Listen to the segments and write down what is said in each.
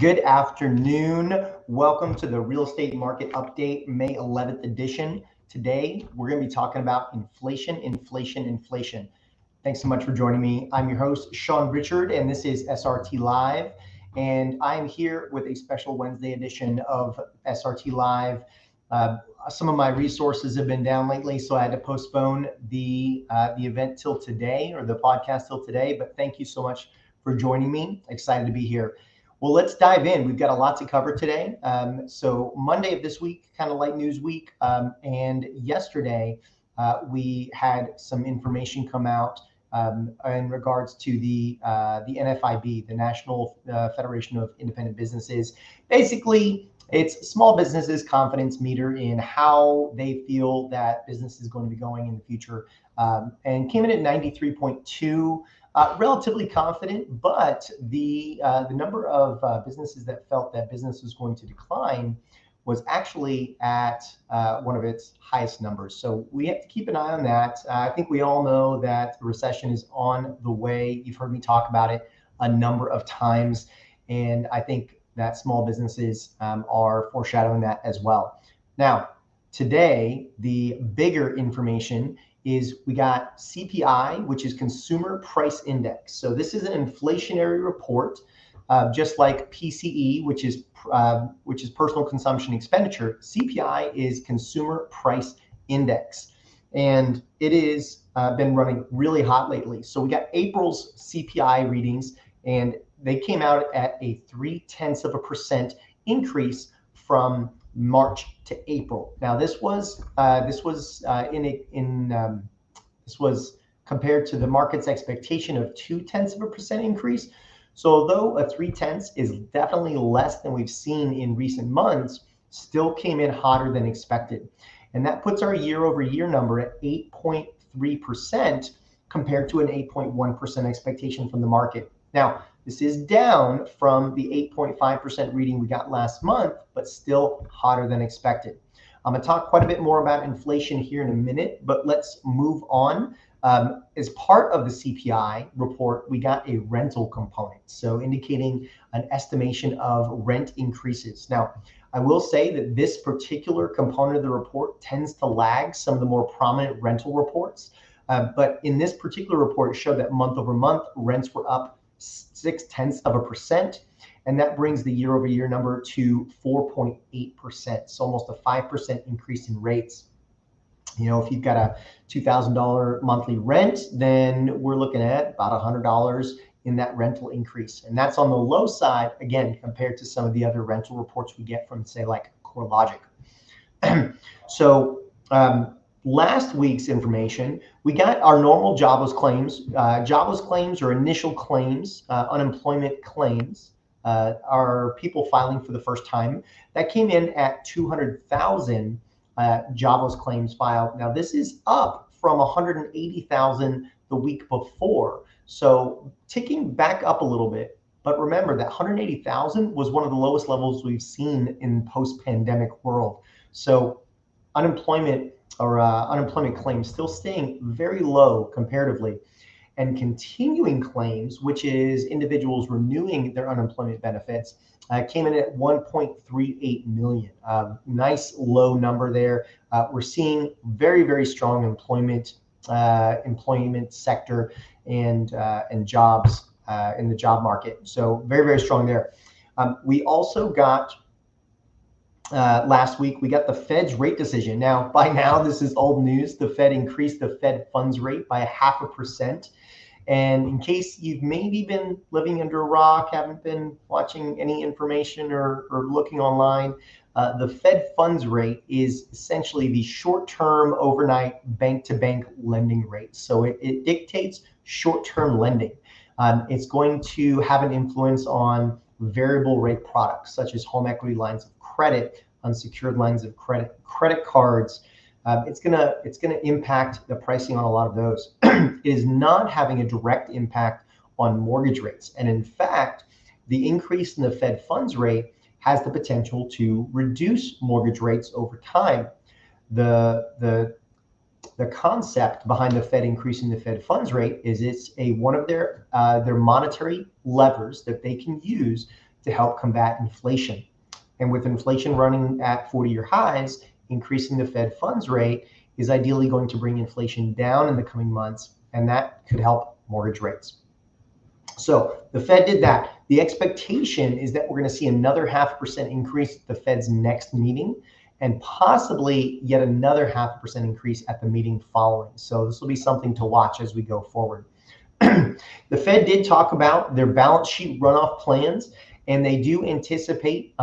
Good afternoon. Welcome to the Real Estate Market Update, May 11th edition. Today, we're going to be talking about inflation. Thanks so much for joining me. I'm your host, Sean Richard, and this is SRT Live. And I'm here with a special Wednesday edition of SRT Live. Some of my resources have been down lately, so I had to postpone the event till today, or the podcast till today. But thank you so much for joining me. Excited to be here. Well, let's dive in. We've got a lot to cover today. So Monday of this week, kind of light news week. And yesterday, we had some information come out in regards to the NFIB, the National Federation of Independent Businesses. Basically, it's small businesses' confidence meter in how they feel that business is going to be going in the future, and came in at 93.2. Relatively confident, but the number of businesses that felt that business was going to decline was actually at one of its highest numbers. So we have to keep an eye on that. I think we all know that the recession is on the way. You've heard me talk about it a number of times, and I think that small businesses are foreshadowing that as well. Now, today, the bigger information is we got CPI, which is Consumer Price Index. So this is an inflationary report, just like PCE, which is Personal Consumption Expenditure. CPI is Consumer Price Index, and it is been running really hot lately. So we got April's CPI readings, and they came out at a 0.3% increase from March to April. Now this was compared to the market's expectation of 0.2% increase. So although a 0.3 is definitely less than we've seen in recent months, still came in hotter than expected, and that puts our year-over-year number at 8.3% compared to an 8.1% expectation from the market. Now, this is down from the 8.5% reading we got last month, but still hotter than expected. I'm going to talk quite a bit more about inflation here in a minute, but let's move on. As part of the CPI report, we got a rental component, so indicating an estimation of rent increases. Now, I will say that this particular component of the report tends to lag some of the more prominent rental reports, but in this particular report, it showed that month over month, rents were up 0.6%, and that brings the year-over-year number to 4.8%. So almost a 5% increase in rates. You know, if you've got a $2,000 monthly rent, then we're looking at about $100 in that rental increase, and that's on the low side again compared to some of the other rental reports we get from, say, like CoreLogic. So last week's information, we got our normal jobless claims. Jobless claims or initial claims, unemployment claims, are people filing for the first time. That came in at 200,000 jobless claims filed. Now, this is up from 180,000 the week before. So ticking back up a little bit. But remember that 180,000 was one of the lowest levels we've seen in post-pandemic world. So unemployment claims still staying very low comparatively, and continuing claims, which is individuals renewing their unemployment benefits, came in at 1.38 million. Nice low number there. We're seeing very, very strong employment sector and jobs in the job market. So very, very strong there. We also got last week, we got the Fed's rate decision. Now, by now, this is old news. The Fed increased the Fed funds rate by 0.5%. And in case you've maybe been living under a rock, haven't been watching any information or looking online, the Fed funds rate is essentially the short-term overnight bank-to-bank lending rate. So it dictates short-term lending. It's going to have an influence on variable rate products such as home equity lines of credit, unsecured lines of credit, credit cards. It's gonna impact the pricing on a lot of those. It is not having a direct impact on mortgage rates, and in fact, the increase in the Fed funds rate has the potential to reduce mortgage rates over time. The concept behind the Fed increasing the Fed funds rate is it's one of their monetary levers that they can use to help combat inflation. And with inflation running at 40-year highs, increasing the Fed funds rate is ideally going to bring inflation down in the coming months, and that could help mortgage rates. So the Fed did that. The expectation is that we're going to see another 0.5% increase at the Fed's next meeting, and possibly yet another 0.5% increase at the meeting following. So this will be something to watch as we go forward. The Fed did talk about their balance sheet runoff plans, and they do anticipate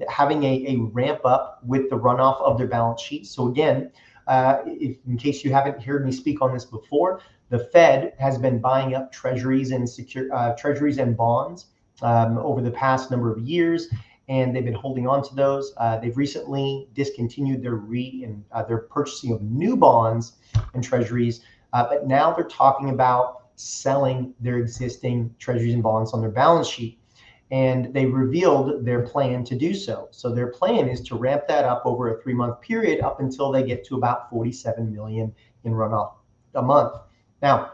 having a ramp up with the runoff of their balance sheet. So again, in case you haven't heard me speak on this before, the Fed has been buying up treasuries and treasuries and bonds over the past number of years, and they've been holding on to those. They've recently discontinued their purchasing of new bonds and treasuries, but now they're talking about selling their existing treasuries and bonds on their balance sheet. And they revealed their plan to do so. So their plan is to ramp that up over a 3-month period up until they get to about 47 million in runoff a month. Now,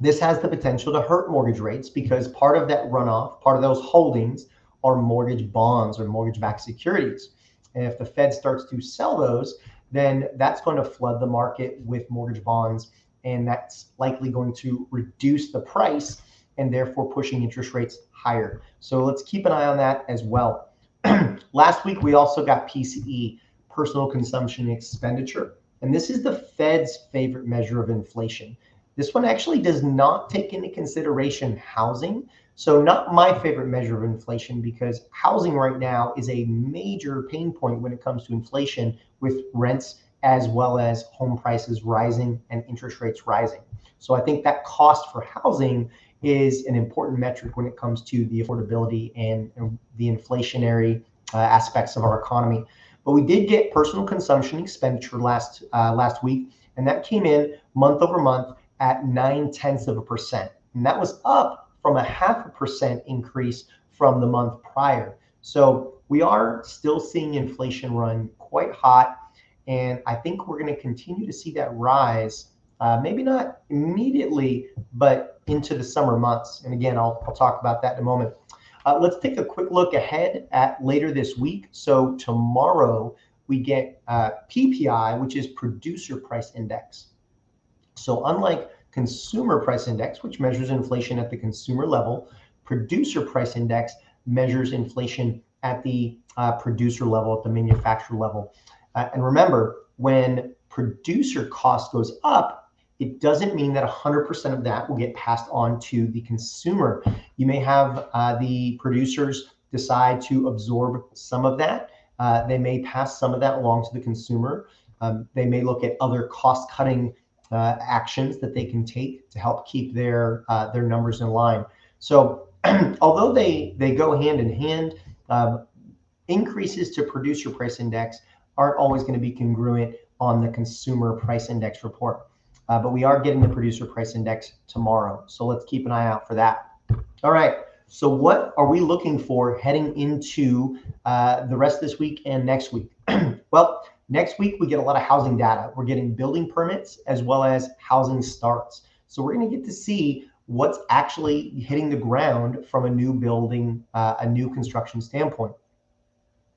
this has the potential to hurt mortgage rates because part of that runoff, part of those holdings are mortgage bonds or mortgage-backed securities. And if the Fed starts to sell those, then that's going to flood the market with mortgage bonds, and that's likely going to reduce the price and therefore pushing interest rates higher. So let's keep an eye on that as well. Last week, we also got PCE, personal consumption expenditure, and this is the Fed's favorite measure of inflation. This one actually does not take into consideration housing. So not my favorite measure of inflation, because housing right now is a major pain point when it comes to inflation, with rents as well as home prices rising and interest rates rising. So I think that cost for housing is an important metric when it comes to the affordability and the inflationary aspects of our economy. But we did get personal consumption expenditure last week, and that came in month over month at 0.9%. And that was up from a 0.5% increase from the month prior. So we are still seeing inflation run quite hot, and I think we're going to continue to see that rise, maybe not immediately, but into the summer months. And again, I'll talk about that in a moment. Let's take a quick look ahead at later this week. So tomorrow we get PPI, which is Producer Price Index. So unlike Consumer Price Index, which measures inflation at the consumer level, Producer Price Index measures inflation at the producer level, at the manufacturer level. And remember, when producer cost goes up, it doesn't mean that 100% of that will get passed on to the consumer. You may have the producers decide to absorb some of that. They may pass some of that along to the consumer. They may look at other cost-cutting actions that they can take to help keep their numbers in line. So although they go hand in hand, increases to Producer Price Index aren't always going to be congruent on the Consumer Price Index report. But we are getting the Producer Price Index tomorrow. So let's keep an eye out for that. All right. So what are we looking for heading into the rest of this week and next week? Well, next week we get a lot of housing data. We're getting building permits as well as housing starts. So we're going to get to see what's actually hitting the ground from a new building, a new construction standpoint.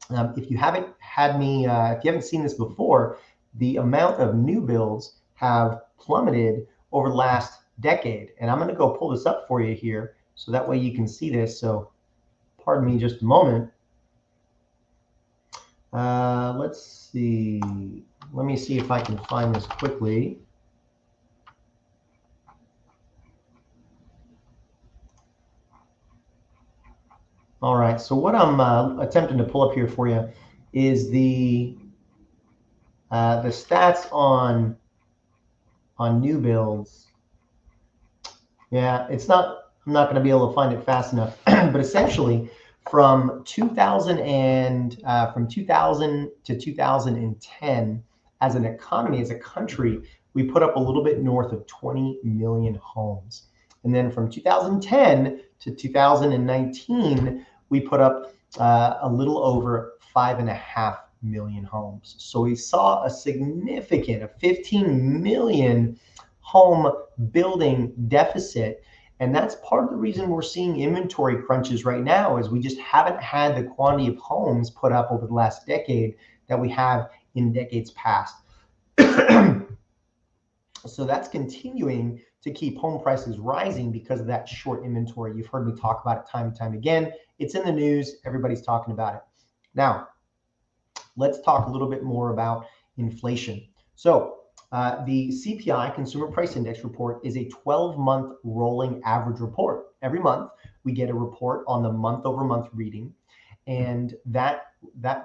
If you haven't seen this before, the amount of new builds have plummeted over the last decade. And I'm going to go pull this up for you here so that way you can see this. So pardon me just a moment. Let's see. Let me see if I can find this quickly. All right. So what I'm attempting to pull up here for you is the stats on new builds. Yeah, I'm not going to be able to find it fast enough, but essentially from 2000 to 2010, as an economy, as a country, we put up a little bit north of 20 million homes. And then from 2010 to 2019, we put up a little over 5.5 million homes. So we saw a significant, 15 million home building deficit. And that's part of the reason we're seeing inventory crunches right now, is we just haven't had the quantity of homes put up over the last decade that we have in decades past. So that's continuing to keep home prices rising because of that short inventory. You've heard me talk about it time and time again. It's in the news. Everybody's talking about it. Now, let's talk a little bit more about inflation. So the CPI, Consumer Price Index report, is a 12-month rolling average report. Every month, we get a report on the month-over-month reading, and that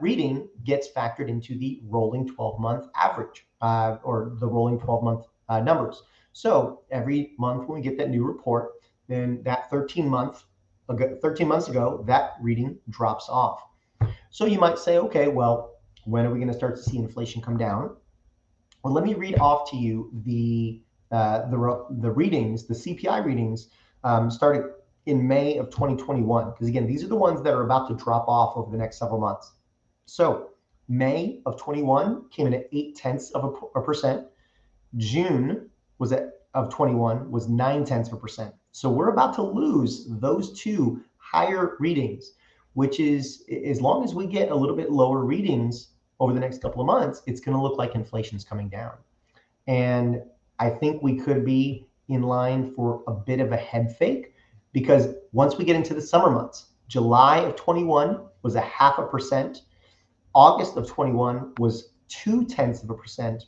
reading gets factored into the rolling 12-month average, or the rolling 12-month numbers. So every month when we get that new report, then that 13 months ago, that reading drops off. So you might say, okay, well, when are we going to start to see inflation come down? Well, let me read off to you the readings, the CPI readings, started in May of 2021, because again, these are the ones that are about to drop off over the next several months. So May of 21 came in at 0.8%. June of 21 was 0.9%. So we're about to lose those two higher readings, which is, as long as we get a little bit lower readings over the next couple of months, it's going to look like inflation's coming down. And I think we could be in line for a bit of a head fake, because once we get into the summer months, July of 21 was 0.5%, August of 21 was 0.2%,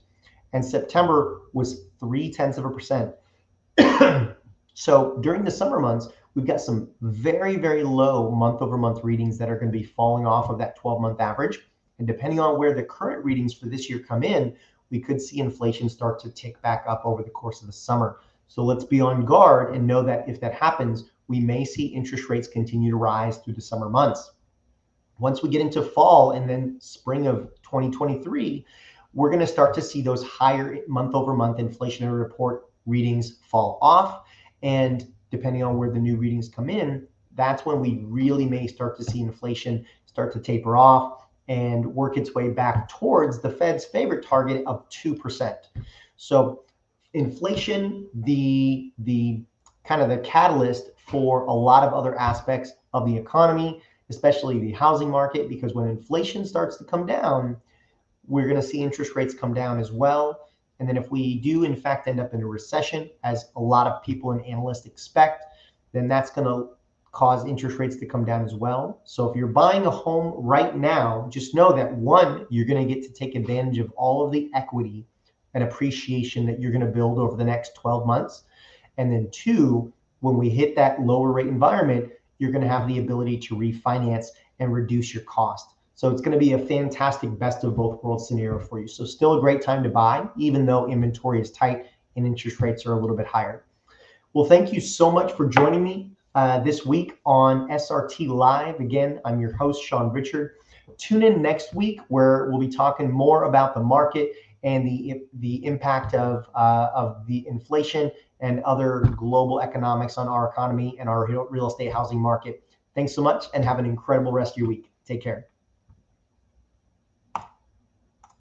and September was 0.3%. So during the summer months, we've got some very, very low month-over-month readings that are going to be falling off of that 12-month average. And depending on where the current readings for this year come in, we could see inflation start to tick back up over the course of the summer. So let's be on guard and know that if that happens, we may see interest rates continue to rise through the summer months. Once we get into fall and then spring of 2023, we're going to start to see those higher month-over-month inflationary report readings fall off. And depending on where the new readings come in, that's when we really may start to see inflation start to taper off and work its way back towards the Fed's favorite target of 2%. So inflation, the kind of the catalyst for a lot of other aspects of the economy, especially the housing market, because when inflation starts to come down, we're going to see interest rates come down as well. And then if we do, in fact, end up in a recession, as a lot of people and analysts expect, then that's going to cause interest rates to come down as well. So if you're buying a home right now, just know that, one, you're going to get to take advantage of all of the equity and appreciation that you're going to build over the next 12 months. And then two, when we hit that lower rate environment, you're going to have the ability to refinance and reduce your cost. So it's going to be a fantastic best of both worlds scenario for you. So still a great time to buy, even though inventory is tight and interest rates are a little bit higher. Well, thank you so much for joining me this week on SRT Live. Again, I'm your host, Sean Richard. Tune in next week, where we'll be talking more about the market and the impact of the inflation and other global economics on our economy and our real estate housing market. Thanks so much, and have an incredible rest of your week. Take care.